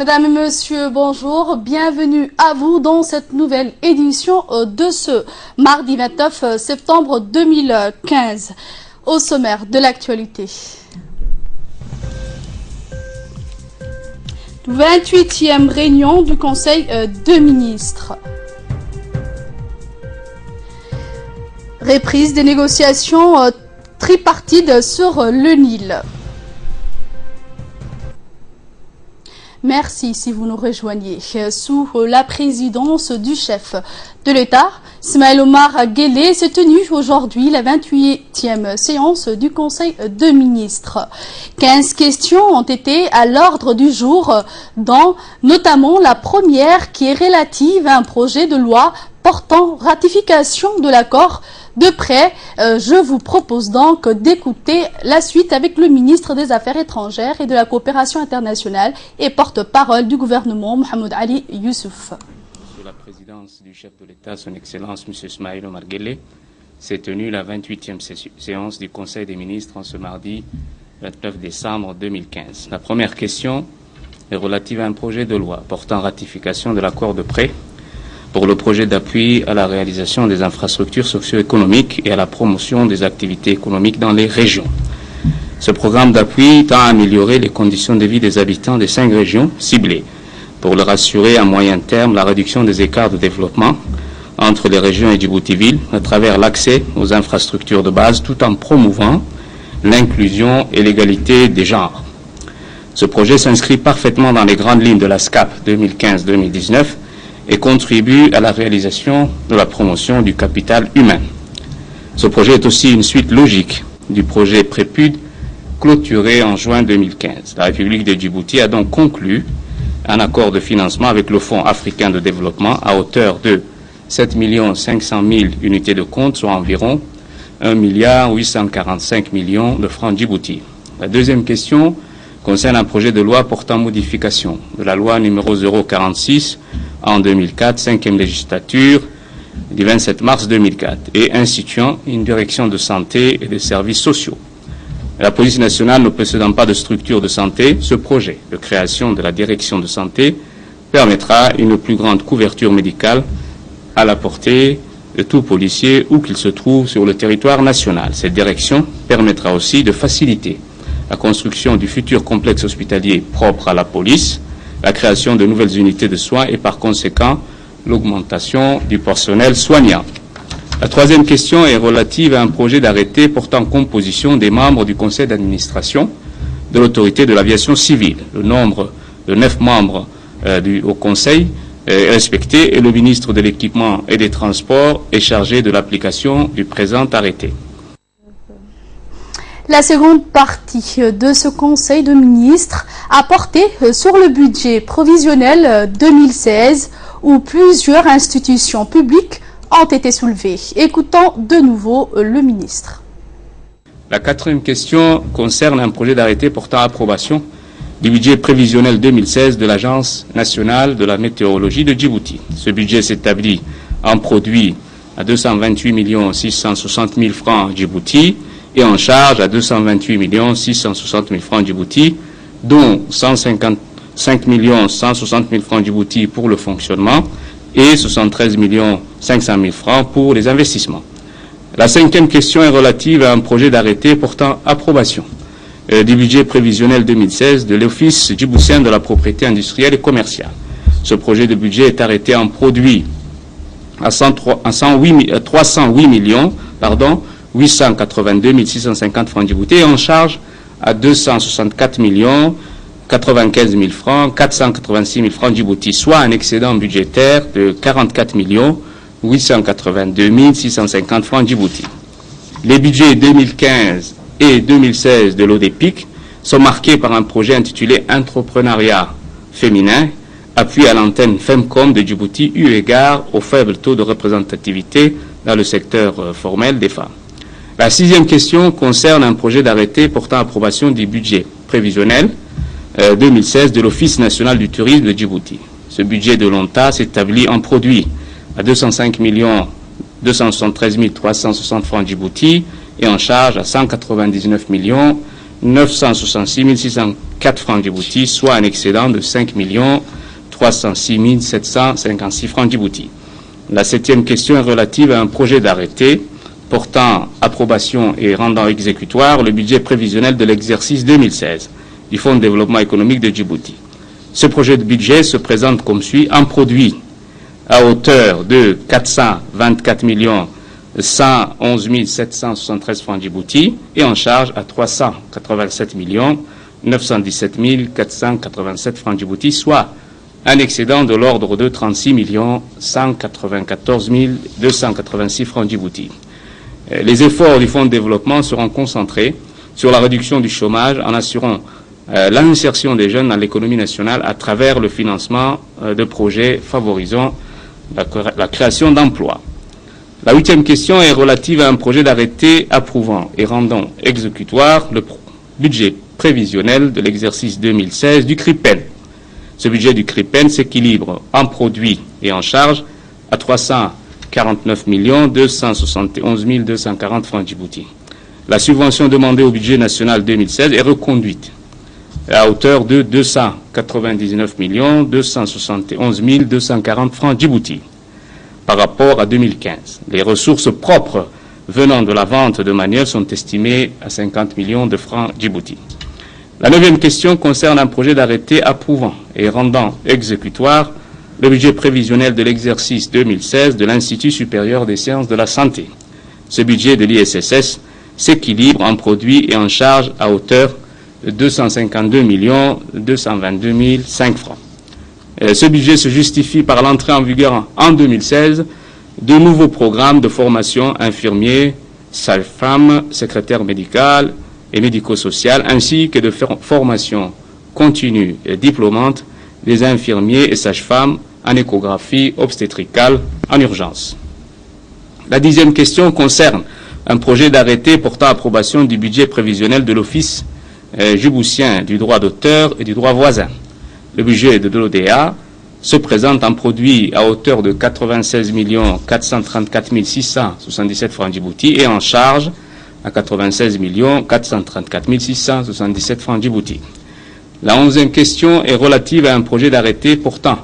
Mesdames et messieurs, bonjour, bienvenue à vous dans cette nouvelle édition de ce mardi 29 septembre 2015. Au sommaire de l'actualité. 28e réunion du Conseil de ministres. Reprise des négociations tripartites sur le Nil. Merci si vous nous rejoignez. Sous la présidence du chef de l'État, Ismaël Omar Guelleh, s'est tenue aujourd'hui la 28e séance du Conseil de ministres. 15 questions ont été à l'ordre du jour, dont notamment la première qui est relative à un projet de loi portant ratification de l'accord de prêt. Je vous propose donc d'écouter la suite avec le ministre des Affaires étrangères et de la coopération internationale et porte-parole du gouvernement, Mohamed Ali Youssouf. Sous la présidence du chef de l'État, son Excellence M. Ismaël Omar Guelleh, s'est tenue la 28e séance du Conseil des ministres en ce mardi 29 décembre 2015. La première question est relative à un projet de loi portant ratification de l'accord de prêt pour le projet d'appui à la réalisation des infrastructures socio-économiques et à la promotion des activités économiques dans les régions. Ce programme d'appui tend à améliorer les conditions de vie des habitants des 5 régions ciblées pour leur assurer à moyen terme la réduction des écarts de développement entre les régions et Djibouti-Ville à travers l'accès aux infrastructures de base tout en promouvant l'inclusion et l'égalité des genres. Ce projet s'inscrit parfaitement dans les grandes lignes de la SCAP 2015-2019 et contribue à la réalisation de la promotion du capital humain. Ce projet est aussi une suite logique du projet Prépude clôturé en juin 2015. La République de Djibouti a donc conclu un accord de financement avec le Fonds africain de développement à hauteur de 7 500 000 unités de compte, soit environ 1 845 millions de francs Djibouti. La deuxième question concerne un projet de loi portant modification de la loi numéro 046 en 2004, 5e législature, du 27 mars 2004, et instituant une direction de santé et de services sociaux. La police nationale ne possédant pas de structure de santé, ce projet de création de la direction de santé permettra une plus grande couverture médicale à la portée de tout policier où qu'il se trouve sur le territoire national. Cette direction permettra aussi de faciliter la construction du futur complexe hospitalier propre à la police, la création de nouvelles unités de soins et par conséquent l'augmentation du personnel soignant. La troisième question est relative à un projet d'arrêté portant composition des membres du conseil d'administration de l'autorité de l'aviation civile. Le nombre de 9 membres au conseil est respecté et le ministre de l'équipement et des transports est chargé de l'application du présent arrêté. La seconde partie de ce Conseil de ministres a porté sur le budget provisionnel 2016 où plusieurs institutions publiques ont été soulevées. Écoutons de nouveau le ministre. La quatrième question concerne un projet d'arrêté portant approbation du budget prévisionnel 2016 de l'Agence nationale de la météorologie de Djibouti. Ce budget s'établit en produit à 228 660 000 francs Djibouti et en charge à 228 660 000 francs Djibouti, dont 155 160 000 francs Djibouti pour le fonctionnement et 73 500 000 francs pour les investissements. La cinquième question est relative à un projet d'arrêté portant approbation du budget prévisionnel 2016 de l'Office djiboutien de la propriété industrielle et commerciale. Ce projet de budget est arrêté en produit à 308 882 650 francs Djibouti et en charge à 264 95 000 francs, 486 000 francs Djibouti, soit un excédent budgétaire de 44 882 650 francs Djibouti. Les budgets 2015 et 2016 de l'ODEPIC sont marqués par un projet intitulé Entrepreneuriat féminin, appui à l'antenne Femcom de Djibouti, eu égard au faible taux de représentativité dans le secteur formel des femmes. La sixième question concerne un projet d'arrêté portant approbation du budget prévisionnel 2016 de l'Office national du tourisme de Djibouti. Ce budget de l'ONTA s'établit en produit à 205 273 360 francs Djibouti et en charge à 199 966 604 francs Djibouti, soit un excédent de 5 306 756 francs Djibouti. La 7e question est relative à un projet d'arrêté portant approbation et rendant exécutoire le budget prévisionnel de l'exercice 2016 du Fonds de développement économique de Djibouti. Ce projet de budget se présente comme suit: un produit à hauteur de 424 111 773 francs Djibouti et en charge à 387 917 487 francs Djibouti, soit un excédent de l'ordre de 36 194 286 francs Djibouti. Les efforts du Fonds de développement seront concentrés sur la réduction du chômage en assurant l'insertion des jeunes dans l'économie nationale à travers le financement de projets favorisant la création d'emplois. La 8e question est relative à un projet d'arrêté approuvant et rendant exécutoire le budget prévisionnel de l'exercice 2016 du CRIPEN. Ce budget du CRIPEN s'équilibre en produits et en charges à 349 271 240 francs Djibouti. La subvention demandée au budget national 2016 est reconduite à hauteur de 299 271 240 francs Djibouti par rapport à 2015. Les ressources propres venant de la vente de manuels sont estimées à 50 millions de francs Djibouti. La 9e question concerne un projet d'arrêté approuvant et rendant exécutoire le budget prévisionnel de l'exercice 2016 de l'Institut supérieur des sciences de la santé. Ce budget de l'ISSS s'équilibre en produits et en charges à hauteur de 252 222 005 francs. Ce budget se justifie par l'entrée en vigueur en 2016 de nouveaux programmes de formation infirmiers, sages-femmes, secrétaires médicales et médico-sociales, ainsi que de formation continue et diplômante des infirmiers et sages-femmes en échographie obstétricale en urgence. La 10e question concerne un projet d'arrêté portant approbation du budget prévisionnel de l'Office djiboutien du droit d'auteur et du droit voisin. Le budget de l'ODA se présente en produit à hauteur de 96 434 677 francs Djibouti et en charge à 96 434 677 francs Djibouti. La 11e question est relative à un projet d'arrêté portant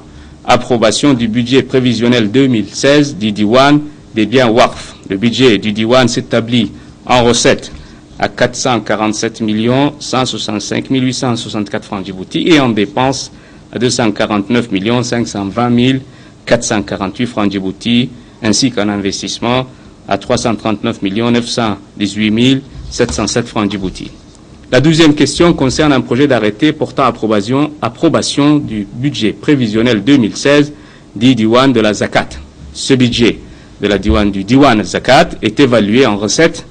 approbation du budget prévisionnel 2016 du Diwan des biens WARF. Le budget du Diwan s'établit en recettes à 447 165 864 francs Djibouti et en dépenses à 249 520 448 francs Djibouti, ainsi qu'en investissement à 339 918 707 francs Djibouti. La 12e question concerne un projet d'arrêté portant approbation du budget prévisionnel 2016 du Diwan de la Zakat. Ce budget de la du Diwan Zakat est évalué en recettes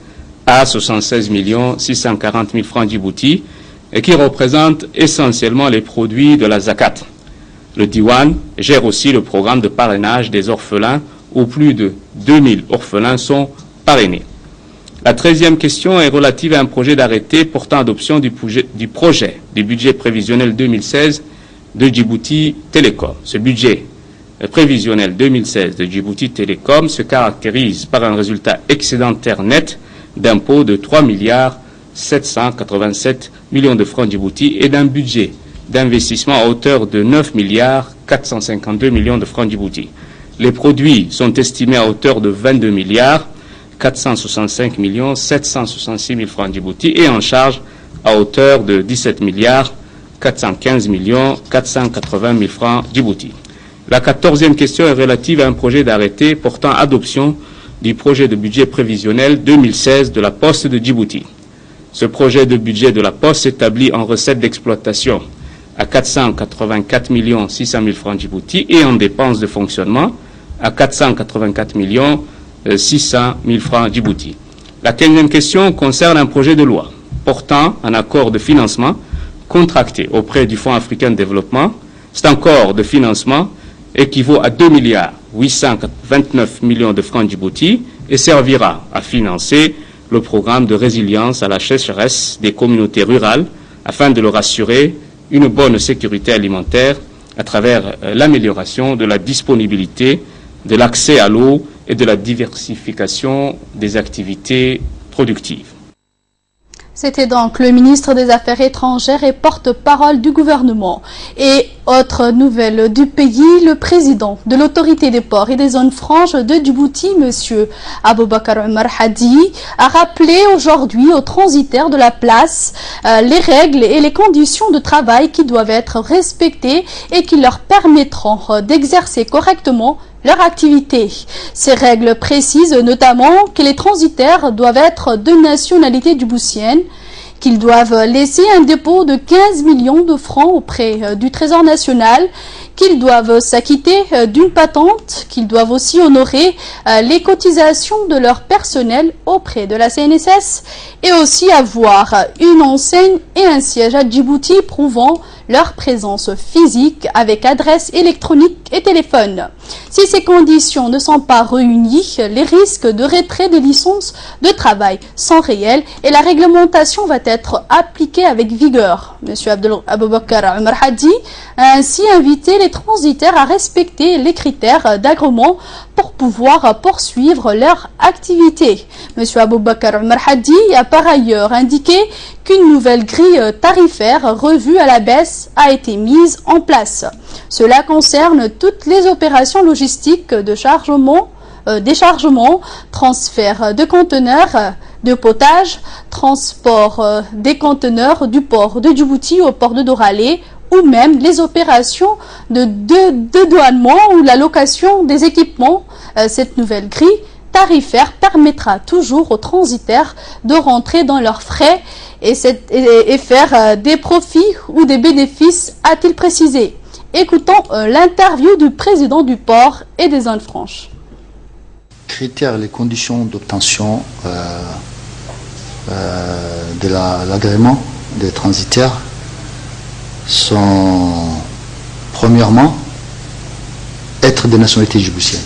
à 76 640 000 francs Djibouti et qui représente essentiellement les produits de la Zakat. Le Diwan gère aussi le programme de parrainage des orphelins où plus de 2000 orphelins sont parrainés. La 13e question est relative à un projet d'arrêté portant adoption du projet du budget prévisionnel 2016 de Djibouti Télécom. Ce budget prévisionnel 2016 de Djibouti Télécom se caractérise par un résultat excédentaire net d'impôts de 3 787 millions de francs Djibouti et d'un budget d'investissement à hauteur de 9 452 millions de francs Djibouti. Les produits sont estimés à hauteur de 22 465 766 000 francs Djibouti et en charge à hauteur de 17 415 480 000 francs Djibouti. La 14e question est relative à un projet d'arrêté portant adoption du projet de budget prévisionnel 2016 de la Poste de Djibouti. Ce projet de budget de la Poste s'établit en recettes d'exploitation à 484 600 000 francs Djibouti et en dépenses de fonctionnement à 484 600 000 francs Djibouti. La 15e question concerne un projet de loi portant un accord de financement contracté auprès du Fonds africain de développement. Cet accord de financement équivaut à 2 829 millions de francs Djibouti et servira à financer le programme de résilience à la sécheresse des communautés rurales afin de leur assurer une bonne sécurité alimentaire à travers l'amélioration de la disponibilité, de l'accès à l'eau et de la diversification des activités productives. C'était donc le ministre des Affaires étrangères et porte-parole du gouvernement. Et autre nouvelle du pays, le président de l'autorité des ports et des zones franches de Djibouti, M. Aboubakar Omar Hadi, a rappelé aujourd'hui aux transitaires de la place les règles et les conditions de travail qui doivent être respectées et qui leur permettront d'exercer correctement leur activité. Ces règles précisent notamment que les transitaires doivent être de nationalité djiboutienne, qu'ils doivent laisser un dépôt de 15 millions de francs auprès du Trésor national, qu'ils doivent s'acquitter d'une patente, qu'ils doivent aussi honorer les cotisations de leur personnel auprès de la CNSS et aussi avoir une enseigne et un siège à Djibouti prouvant leur présence physique avec adresse électronique et téléphone. Si ces conditions ne sont pas réunies, les risques de retrait des licences de travail sont réels et la réglementation va être appliquée avec vigueur. M. Aboubakar Omar Hadi a ainsi invité les transitaires à respecter les critères d'agrément pour pouvoir poursuivre leur activité. M. Aboubakar Omar Hadi a par ailleurs indiqué qu'une nouvelle grille tarifaire revue à la baisse a été mise en place. Cela concerne toutes les opérations logistiques de chargement, déchargement, transfert de conteneurs, de potage, transport des conteneurs du port de Djibouti au port de Doralé, ou même les opérations de douanement ou la location des équipements. Cette nouvelle grille tarifaire permettra toujours aux transitaires de rentrer dans leurs frais et faire des profits ou des bénéfices, a-t-il précisé. Écoutons l'interview du président du port et des zones franches. Critères, les conditions d'obtention de l'agrément des transitaires sont premièrement être de nationalité djiboutienne.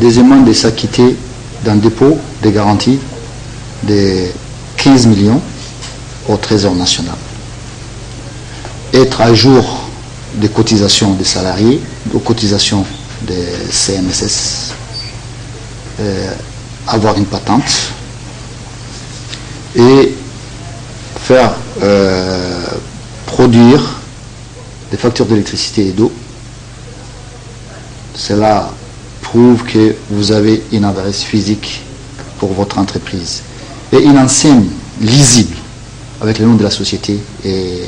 Deuxièmement, de s'acquitter d'un dépôt de garantie de 15 millions au Trésor national. Être à jour des cotisations des salariés, aux cotisations des CNSS, avoir une patente et faire produire des factures d'électricité et d'eau. Cela prouve que vous avez une adresse physique pour votre entreprise et une enseigne lisible avec le nom de la société et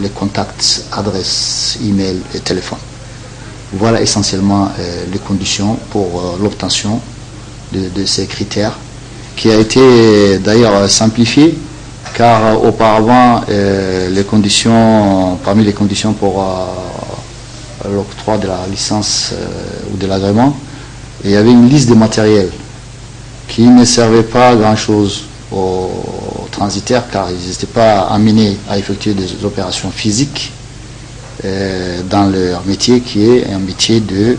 les contacts, adresses, email et téléphone. Voilà essentiellement les conditions pour l'obtention de ces critères, qui a été d'ailleurs simplifié, car auparavant parmi les conditions pour l'octroi de la licence ou de l'agrément, il y avait une liste de matériel qui ne servait pas à grand chose aux transitaires, car ils n'étaient pas amenés à effectuer des opérations physiques dans leur métier, qui est un métier de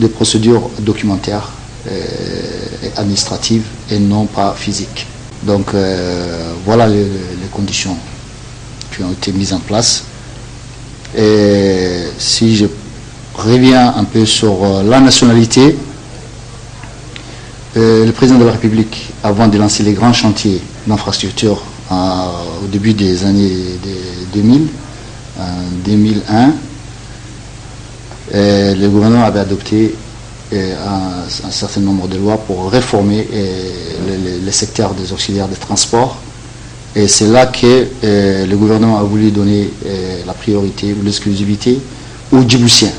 procédures documentaires et administratives et non pas physiques. Donc voilà les conditions qui ont été mises en place. Et si je reviens un peu sur la nationalité, le président de la République, avant de lancer les grands chantiers d'infrastructure au début des années 2000, 2001, le gouvernement avait adopté un certain nombre de lois pour réformer le secteur des auxiliaires de transport. Et c'est là que le gouvernement a voulu donner la priorité ou l'exclusivité aux Djiboutiens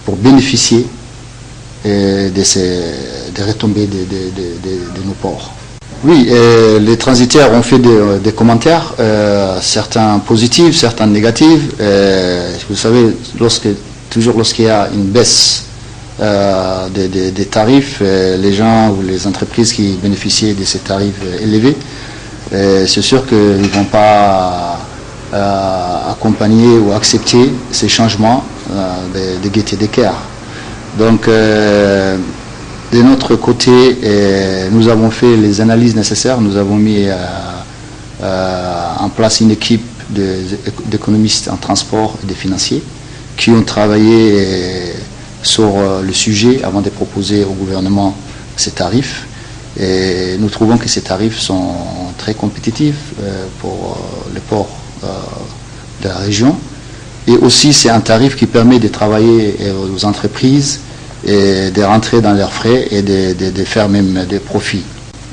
pour bénéficier des retombées de nos ports. Oui, les transitaires ont fait des commentaires, certains positifs, certains négatifs. Vous savez, lorsqu'il y a une baisse des tarifs, les gens ou les entreprises qui bénéficiaient de ces tarifs élevés, c'est sûr qu'ils ne vont pas accompagner ou accepter ces changements de gaieté d'équerre. Donc, de notre côté, nous avons fait les analyses nécessaires, nous avons mis en place une équipe d'économistes en transport et de financiers qui ont travaillé sur le sujet avant de proposer au gouvernement ces tarifs. Et nous trouvons que ces tarifs sont très compétitifs pour les ports de la région. Et aussi, c'est un tarif qui permet de travailler aux entreprises et de rentrer dans leurs frais et de faire même des profits.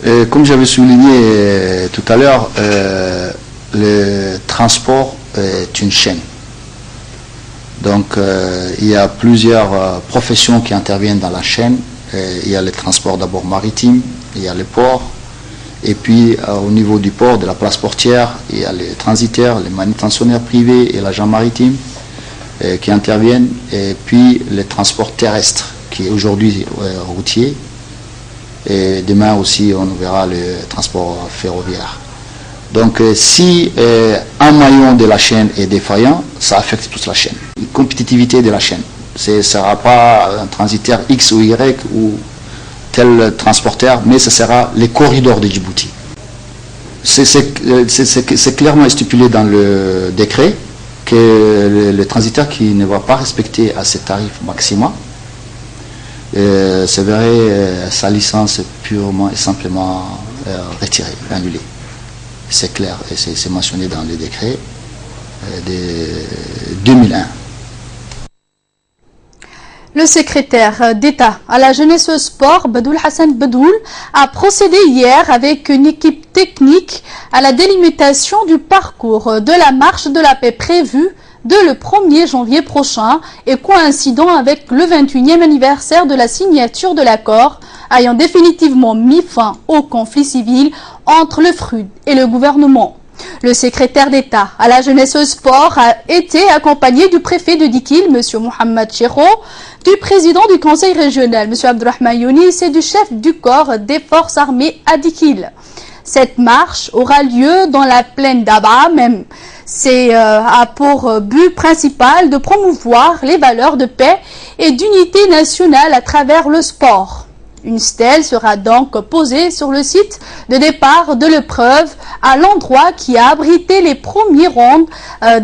Et comme j'avais souligné tout à l'heure, le transport est une chaîne. Donc, il y a plusieurs professions qui interviennent dans la chaîne. Il y a le transport d'abord maritime, il y a les ports, et puis au niveau du port, de la place portière, il y a les transitaires, les manutentionnaires privés et l'agent maritime qui interviennent, et puis les transports terrestres, qui est aujourd'hui routier, et demain aussi on verra le transport ferroviaire. Donc si un maillon de la chaîne est défaillant, ça affecte toute la chaîne. La compétitivité de la chaîne. Ce ne sera pas un transitaire X ou Y ou tel transporteur, mais ce sera les corridors de Djibouti. C'est clairement stipulé dans le décret que le transitaire qui ne va pas respecter à ces tarifs maximum se verrait sa licence purement et simplement retirée, annulée. C'est clair et c'est mentionné dans le décret de 2001. Le secrétaire d'État à la jeunesse et au sport, Bedoul Hassan Bedoul, a procédé hier avec une équipe technique à la délimitation du parcours de la marche de la paix prévue le 1er janvier prochain et coïncidant avec le 21e anniversaire de la signature de l'accord ayant définitivement mis fin au conflit civil entre le FRUD et le gouvernement. Le secrétaire d'État à la jeunesse et au sport a été accompagné du préfet de Dikil, M. Mohamed Chero, du président du conseil régional, M. Abdurrahman Younis, et du chef du corps des forces armées à Dikil. Cette marche aura lieu dans la plaine d'Aba même. C'est a pour but principal de promouvoir les valeurs de paix et d'unité nationale à travers le sport. Une stèle sera donc posée sur le site de départ de l'épreuve à l'endroit qui a abrité les premiers rondes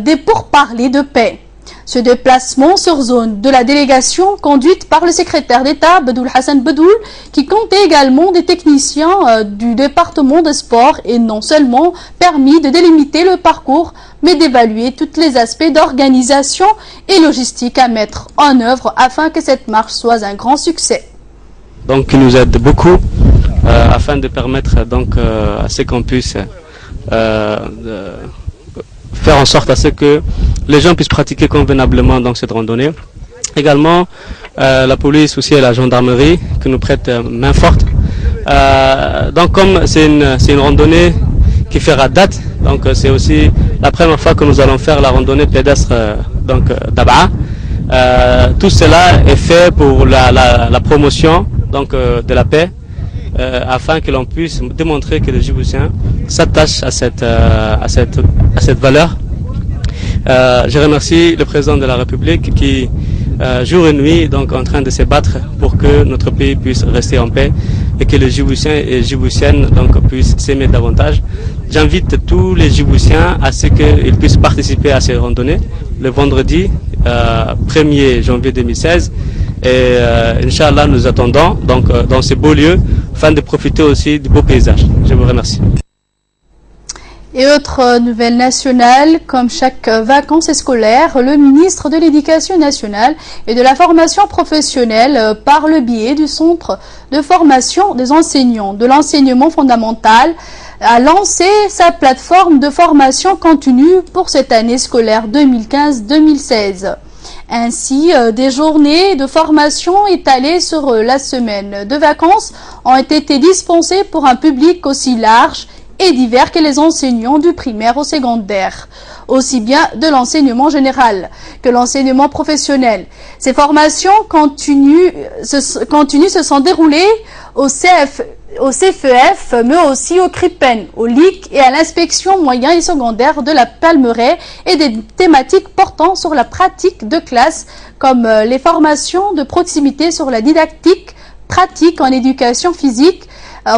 des pourparlers de paix. Ce déplacement sur zone de la délégation conduite par le secrétaire d'État Bedoul Hassan Bedoul, qui comptait également des techniciens du département de sport, et non seulement permis de délimiter le parcours, mais d'évaluer tous les aspects d'organisation et logistique à mettre en œuvre afin que cette marche soit un grand succès. Donc, qui nous aide beaucoup afin de permettre donc à ce qu'on puisse faire en sorte à ce que les gens puissent pratiquer convenablement donc cette randonnée. Également la police aussi et la gendarmerie qui nous prêtent main forte. Donc comme c'est une randonnée qui fera date, donc c'est aussi la première fois que nous allons faire la randonnée pédestre donc d'Aba. Tout cela est fait pour la promotion donc de la paix, afin que l'on puisse démontrer que les Djiboutiens s'attachent à cette valeur. Je remercie le président de la République qui, jour et nuit, donc en train de se battre pour que notre pays puisse rester en paix et que les Djiboutiens et Djiboutiennes donc puissent s'aimer davantage. J'invite tous les Djiboutiens à ce qu'ils puissent participer à ces randonnées le vendredi 1er janvier 2016. Et Inch'Allah, nous attendons donc dans ces beaux lieux afin de profiter aussi du beau paysage. Je vous remercie. Et autre nouvelle nationale, comme chaque vacances scolaires, le ministre de l'Éducation nationale et de la formation professionnelle, par le biais du Centre de formation des enseignants de l'enseignement fondamental, a lancé sa plateforme de formation continue pour cette année scolaire 2015-2016. Ainsi, des journées de formation étalées sur la semaine de vacances ont été dispensées pour un public aussi large et divers que les enseignants du primaire au secondaire, aussi bien de l'enseignement général que l'enseignement professionnel. Ces formations continues se sont déroulées au CFEF, mais aussi au CRIPEN, au LIC et à l'inspection moyen et secondaire de la Palmeraie, et des thématiques portant sur la pratique de classe, comme les formations de proximité sur la didactique, pratique en éducation physique,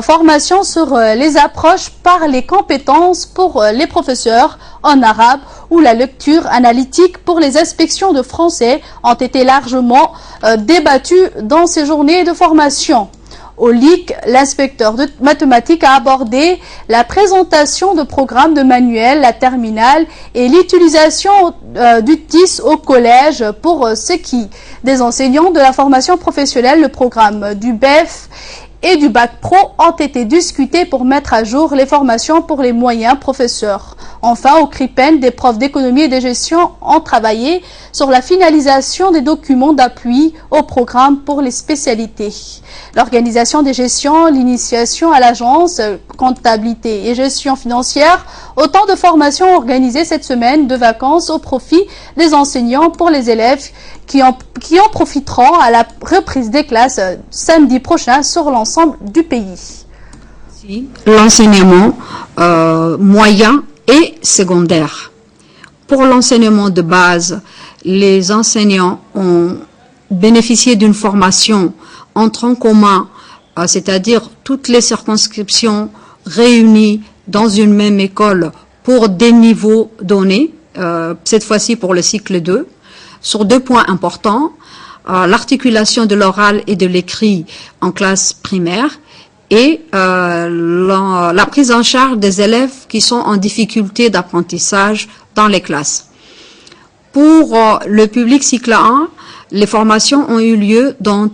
formation sur les approches par les compétences pour les professeurs en arabe ou la lecture analytique pour les inspections de français ont été largement débattues dans ces journées de formation. Au LIC, l'inspecteur de mathématiques a abordé la présentation de programmes de manuels, la terminale et l'utilisation du TIS au collège pour ce qui des enseignants de la formation professionnelle. Le programme du BEF et du Bac Pro ont été discutés pour mettre à jour les formations pour les moyens professeurs. Enfin, au CRIPEN, des profs d'économie et de gestion ont travaillé sur la finalisation des documents d'appui au programme pour les spécialités. L'organisation des gestions, l'initiation à l'agence, comptabilité et gestion financière, autant de formations organisées cette semaine de vacances au profit des enseignants pour les élèves qui en profiteront à la reprise des classes samedi prochain sur l'ensemble du pays. L'enseignement moyen et secondaire. Pour l'enseignement de base, les enseignants ont bénéficié d'une formation en tronc commun, c'est-à-dire toutes les circonscriptions réunies dans une même école pour des niveaux donnés, cette fois-ci pour le cycle 2, sur 2 points importants, l'articulation de l'oral et de l'écrit en classe primaire et la prise en charge des élèves qui sont en difficulté d'apprentissage dans les classes. Pour le public cycle 1, les formations ont eu lieu dans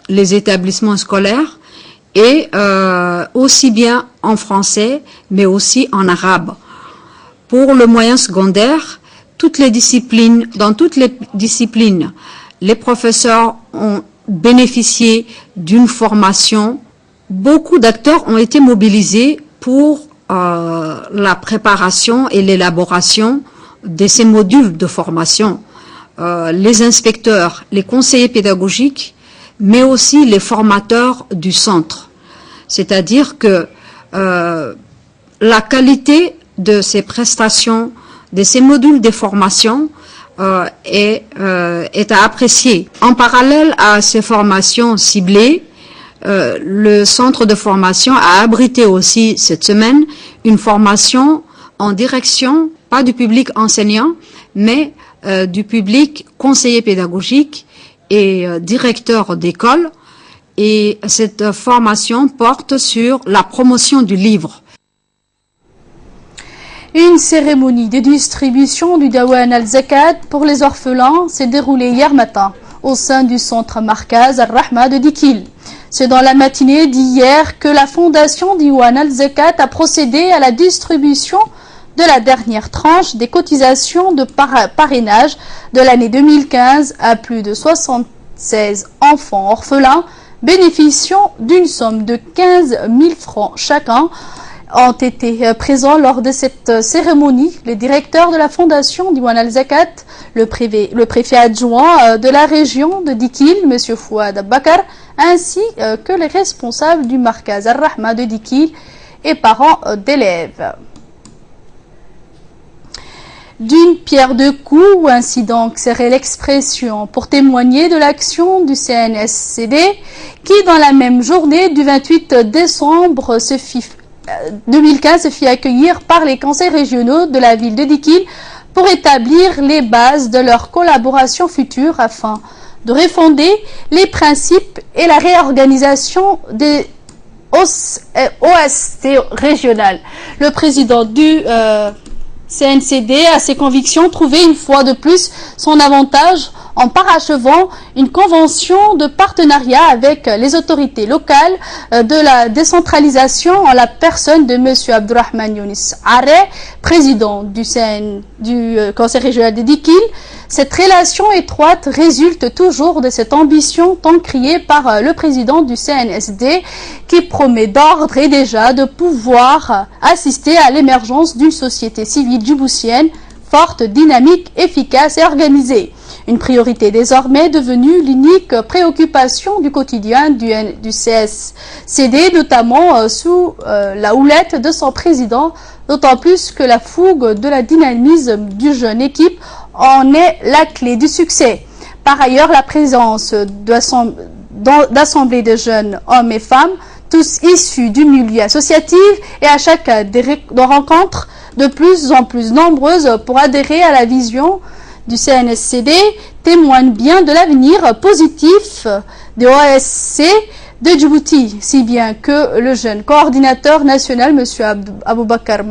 les établissements scolaires et aussi bien en français mais aussi en arabe. Pour le moyen secondaire, dans toutes les disciplines, les professeurs ont bénéficié d'une formation. Beaucoup d'acteurs ont été mobilisés pour la préparation et l'élaboration de ces modules de formation. Les inspecteurs, les conseillers pédagogiques, mais aussi les formateurs du centre. C'est-à-dire que la qualité de ces prestations, de ces modules de formation est à apprécier. En parallèle à ces formations ciblées, le centre de formation a abrité aussi cette semaine une formation en direction, pas du public enseignant, mais du public conseiller pédagogique et directeur d'école. Et cette formation porte sur la promotion du livre. Une cérémonie de distribution du Dawan al-Zakat pour les orphelins s'est déroulée hier matin au sein du centre Markaz al-Rahma de Dikil. C'est dans la matinée d'hier que la fondation Dawan al-Zakat a procédé à la distribution de la dernière tranche des cotisations de parrainage de l'année 2015 à plus de 76 enfants orphelins bénéficiant d'une somme de 15 000 francs chacun. Ont été présents lors de cette cérémonie les directeurs de la fondation Dawan al-Zakat, le préfet adjoint de la région de Dikil, M. Fouad Bakar, ainsi que les responsables du Markaz al-Rahma de Dikil et parents d'élèves. D'une pierre deux coups, ainsi donc serait l'expression pour témoigner de l'action du CNSCD qui, dans la même journée du 28 décembre 2015, se fit accueillir par les conseils régionaux de la ville de Dikil pour établir les bases de leur collaboration future afin de refonder les principes et la réorganisation des OST régionales. Le président du CNCD a ses convictions trouvé une fois de plus son avantage en parachevant une convention de partenariat avec les autorités locales de la décentralisation en la personne de M. Abdurrahman Younis Aré, président du Conseil régional de Dikil. Cette relation étroite résulte toujours de cette ambition tant criée par le président du CNSD qui promet d'ordre et déjà de pouvoir assister à l'émergence d'une société civile djiboutienne forte, dynamique, efficace et organisée. Une priorité désormais devenue l'unique préoccupation du quotidien du CSCD, notamment sous la houlette de son président, d'autant plus que la fougue de la dynamisme du jeune équipe en est la clé du succès. Par ailleurs, la présence d'assemblées de jeunes hommes et femmes, tous issus du milieu associatif et à chaque rencontre de plus en plus nombreuses pour adhérer à la vision du CNSCD témoigne bien de l'avenir positif de OSC de Djibouti, si bien que le jeune coordinateur national, M. Aboubakar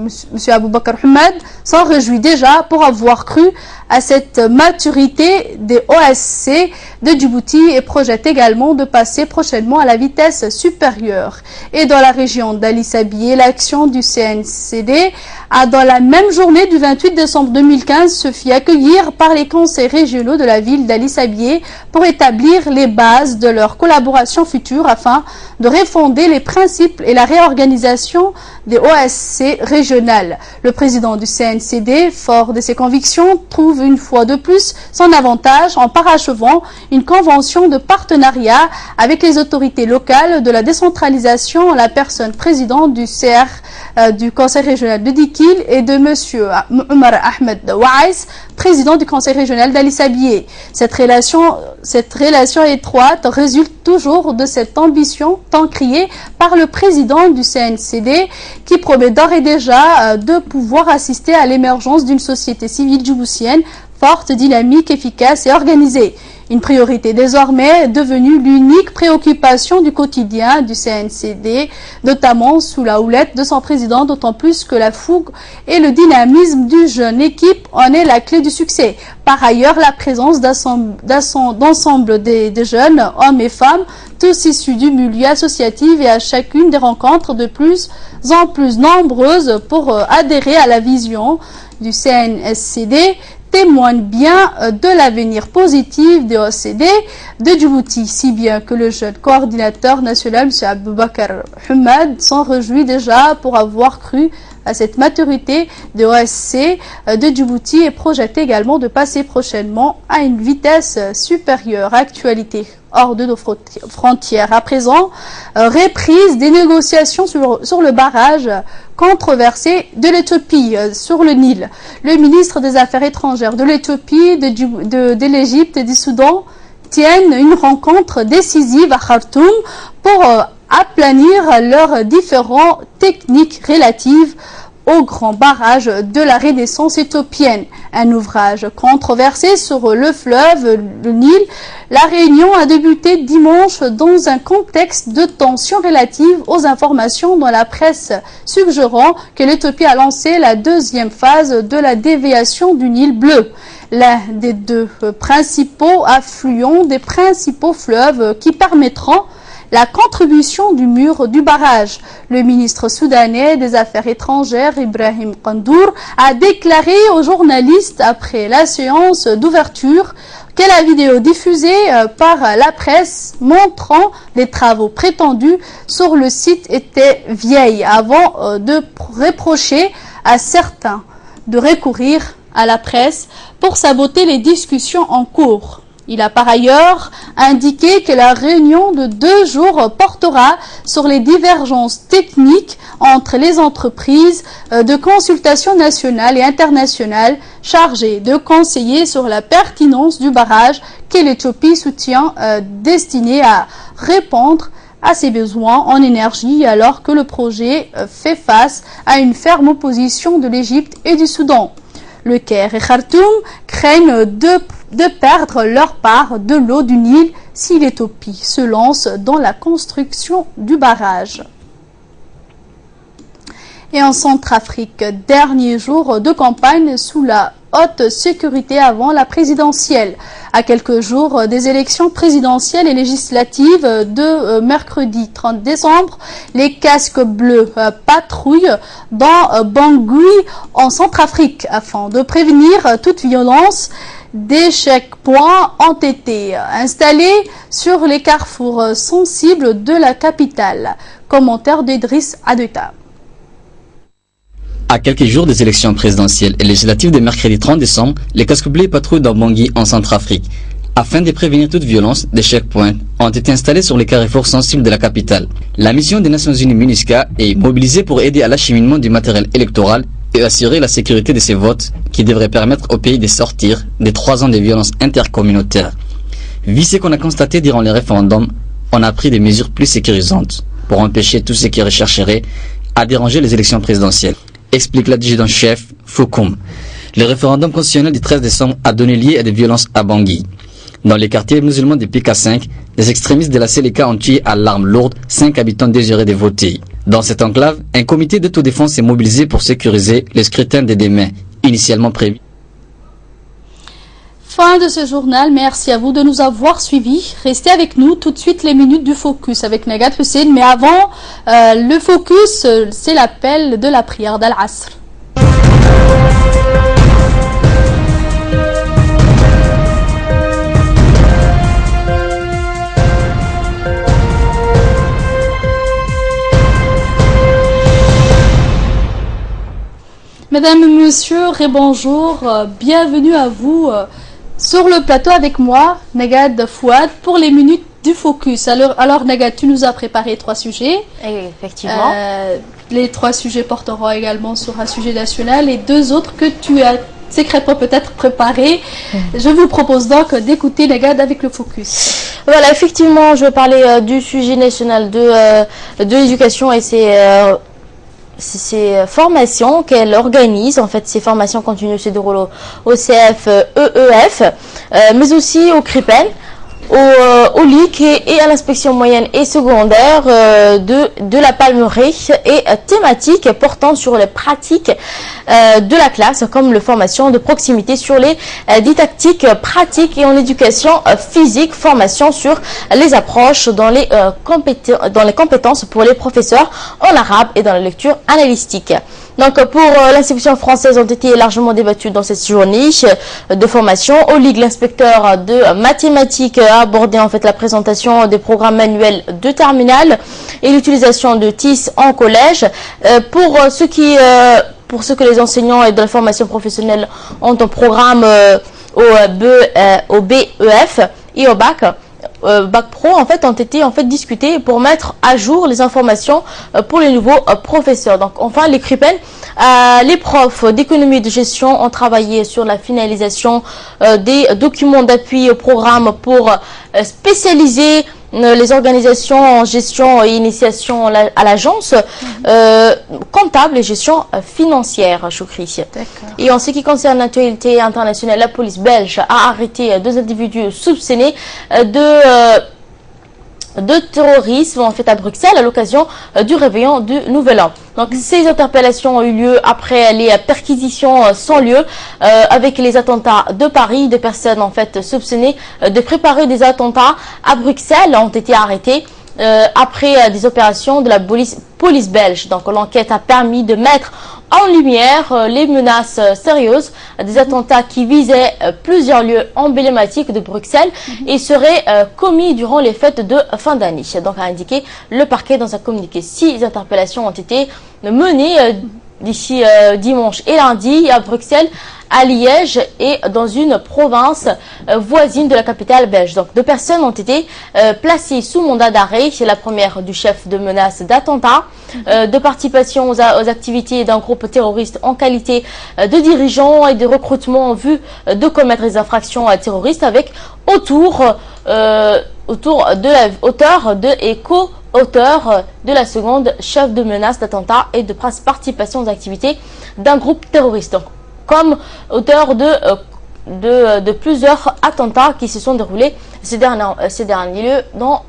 Hamad, s'en réjouit déjà pour avoir cru à cette maturité des OSC de Djibouti et projette également de passer prochainement à la vitesse supérieure. Et dans la région d'Ali Sabié, l'action du CNCD a dans la même journée du 28 décembre 2015 se fit accueillir par les conseils régionaux de la ville d'Ali Sabié pour établir les bases de leur collaboration future afin de refonder les principes et la réorganisation des OSC régionales. Le président du CNCD, fort de ses convictions, trouve une fois de plus son avantage en parachevant une convention de partenariat avec les autorités locales de la décentralisation en la personne présidente du CR du Conseil régional de Dikil et de M. Omar Ahmed Waïs, président du Conseil régional d'Ali Sabié. Cette relation étroite résulte toujours de cette ambition tant criée par le président du CNCD qui promet d'ores et déjà de pouvoir assister à l'émergence d'une société civile djiboutienne forte, dynamique, efficace et organisée. Une priorité désormais devenue l'unique préoccupation du quotidien du CNCD, notamment sous la houlette de son président, d'autant plus que la fougue et le dynamisme d'une jeune équipe en est la clé du succès. Par ailleurs, la présence d'ensemble des jeunes, hommes et femmes, tous issus du milieu associatif et à chacune des rencontres de plus en plus nombreuses pour adhérer à la vision du CNSCD, témoigne bien de l'avenir positif des OCD de Djibouti, si bien que le jeune coordinateur national, M. Aboubakar Hamad, s'en réjouit déjà pour avoir cru à cette maturité des OSC de Djibouti et projette également de passer prochainement à une vitesse supérieure. Actualité hors de nos frontières. À présent, reprise des négociations sur le barrage controversé de l'Éthiopie sur le Nil. Le ministre des Affaires étrangères de l'Éthiopie, de l'Égypte et du Soudan tiennent une rencontre décisive à Khartoum pour aplanir leurs différents techniques relatives au grand barrage de la Renaissance éthiopienne. Un ouvrage controversé sur le fleuve, le Nil. La réunion a débuté dimanche dans un contexte de tension relative aux informations dans la presse, suggérant que l'Éthiopie a lancé la deuxième phase de la déviation du Nil bleu, l'un des deux principaux affluents des principaux fleuves qui permettront la contribution du mur du barrage. Le ministre soudanais des Affaires étrangères, Ibrahim Kandour, a déclaré aux journalistes après la séance d'ouverture que la vidéo diffusée par la presse montrant des travaux prétendus sur le site était vieille, avant de reprocher à certains de recourir à la presse pour saboter les discussions en cours. Il a par ailleurs indiqué que la réunion de 2 jours portera sur les divergences techniques entre les entreprises de consultation nationale et internationale chargées de conseiller sur la pertinence du barrage que l'Éthiopie soutient, destiné à répondre à ses besoins en énergie alors que le projet fait face à une ferme opposition de l'Égypte et du Soudan. Le Caire et Khartoum craignent de perdre leur part de l'eau du Nil si l'Éthiopie se lance dans la construction du barrage. Et en Centrafrique, dernier jour de campagne sous la haute sécurité avant la présidentielle. À quelques jours des élections présidentielles et législatives de mercredi 30 décembre, les casques bleus patrouillent dans Bangui en Centrafrique afin de prévenir toute violence. Des checkpoints ont été installés sur les carrefours sensibles de la capitale. Commentaire d'Idriss Adeta. À quelques jours des élections présidentielles et législatives de mercredi 30 décembre, les casques bleus patrouillent dans Bangui en Centrafrique. Afin de prévenir toute violence, des checkpoints ont été installés sur les carrefours sensibles de la capitale. La mission des Nations Unies MINUSCA est mobilisée pour aider à l'acheminement du matériel électoral et assurer la sécurité de ces votes qui devraient permettre au pays de sortir des 3 ans de violences intercommunautaires. Vu ce qu'on a constaté durant les référendums, on a pris des mesures plus sécurisantes pour empêcher tout ce qui rechercherait à déranger les élections présidentielles, explique l'adjudant-chef Foukoum. Le référendum constitutionnel du 13 décembre a donné lieu à des violences à Bangui. Dans les quartiers musulmans de PK5, les extrémistes de la Séléka ont tué à l'arme lourde 5 habitants désirés de voter. Dans cette enclave, un comité d'autodéfense est mobilisé pour sécuriser le scrutin de demain, initialement prévu. Fin de ce journal, merci à vous de nous avoir suivis. Restez avec nous, tout de suite les minutes du focus avec Nagat Hussein. Mais avant, le focus, c'est l'appel de la prière d'Al-Asr. Mesdames et messieurs, bonjour, bienvenue à vous sur le plateau avec moi, Nagad Fouad, pour les minutes du focus. Alors Nagad, tu nous as préparé 3 sujets. Effectivement. Les 3 sujets porteront également sur un sujet national et 2 autres que tu as secrètement peut-être préparés. Je vous propose donc d'écouter Nagad avec le focus. Voilà, effectivement, je vais parler du sujet national de l'éducation et ces formations qu'elle organise. En fait, ces formations continuent se dérouler au CFEEF, mais aussi au CRIPEN, au LIC et à l'inspection moyenne et secondaire de la Palmeraie et thématiques portant sur les pratiques de la classe, comme la formation de proximité sur les didactiques pratiques et en éducation physique, formation sur les approches dans les compétences pour les professeurs en arabe et dans la lecture analytique. Donc pour l'institution française ont été largement débattues dans cette journée de formation. Au LIG, l'inspecteur de mathématiques a abordé en fait la présentation des programmes manuels de terminale et l'utilisation de TIS en collège. Pour ce que les enseignants et de la formation professionnelle ont un programme au BEF et au Bac Pro en fait ont été discutés pour mettre à jour les informations pour les nouveaux professeurs. Donc enfin les CRIPEN, les profs d'économie et de gestion ont travaillé sur la finalisation des documents d'appui au programme pour spécialiser les organisations en gestion et initiation à l'agence comptable et gestion financière, Choukri. Et en ce qui concerne l'actualité internationale, la police belge a arrêté 2 individus soupçonnés de terrorisme en fait à Bruxelles à l'occasion du réveillon du Nouvel An. Donc ces interpellations ont eu lieu après les perquisitions sans lieu avec les attentats de Paris. Des personnes en fait soupçonnées de préparer des attentats à Bruxelles ont été arrêtées après des opérations de la police belge. Donc l'enquête a permis de mettre en lumière les menaces sérieuses des attentats qui visaient plusieurs lieux emblématiques de Bruxelles et seraient commis durant les fêtes de fin d'année. Donc a indiqué le parquet dans un communiqué. 6 interpellations ont été menées d'ici dimanche et lundi à Bruxelles, à Liège et dans une province voisine de la capitale belge. Donc 2 personnes ont été placées sous mandat d'arrêt. C'est la première du chef de menace d'attentat, de participation aux activités d'un groupe terroriste en qualité de dirigeant et de recrutement en vue de commettre des infractions terroristes avec auteur de la seconde chef de menace d'attentat et de participation aux activités d'un groupe terroriste. Donc, comme auteur de plusieurs attentats qui se sont déroulés ces derniers lieux dans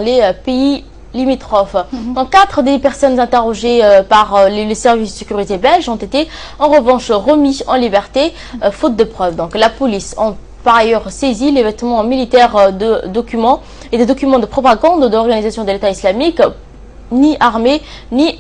les pays limitrophes. Donc 4 des personnes interrogées par les services de sécurité belges ont été en revanche remis en liberté faute de preuves. Donc la police a par ailleurs saisi les vêtements militaires de documents et des documents de propagande de l'organisation de l'État islamique, ni armés, ni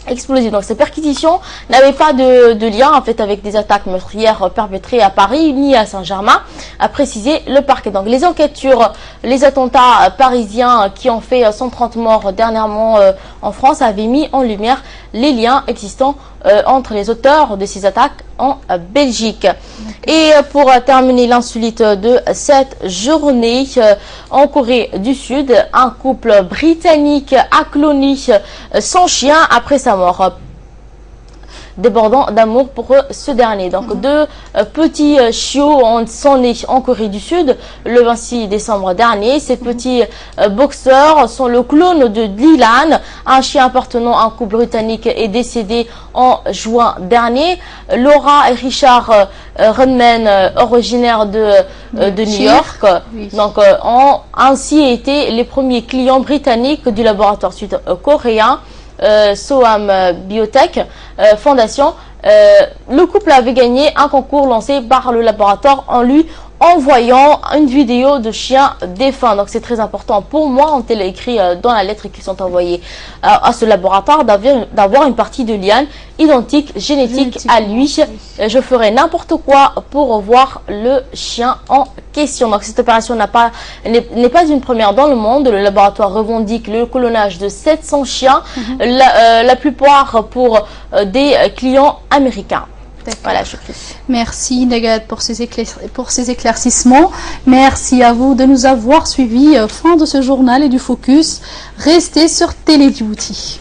explosifs. Donc ces perquisitions n'avaient pas de lien en fait avec des attaques meurtrières perpétrées à Paris ni à Saint-Germain, a précisé le parquet. Donc les enquêtes sur les attentats parisiens qui ont fait 130 morts dernièrement en France avaient mis en lumière les liens existants entre les auteurs de ces attaques en Belgique. Et pour terminer l'insolite de cette journée, en Corée du Sud, un couple britannique a cloné son chien après sa mort. débordant d'amour pour ce dernier. Donc deux petits chiots sont nés en Corée du Sud le 26 décembre dernier. Ces petits boxeurs sont le clone de Dylan, un chien appartenant à un couple britannique est décédé en juin dernier. Laura et Richard Runman, originaires de New York, donc ont ainsi été les premiers clients britanniques du laboratoire sud-coréen Soham Biotech Fondation. Le couple avait gagné un concours lancé par le laboratoire en lui envoyant une vidéo de chiens défunts. Donc c'est très important pour moi, on l'a écrit dans la lettre qu'ils sont envoyés à ce laboratoire, d'avoir une partie de liane identique, génétique à lui. Je ferai n'importe quoi pour voir le chien en question. Donc cette opération n'est pas une première dans le monde. Le laboratoire revendique le clonage de 700 chiens, la plupart pour des clients américains. Voilà, je prie. Merci Nagat pour ces éclaircissements. Merci à vous de nous avoir suivis. Fin de ce journal et du Focus. Restez sur Télé Djibouti.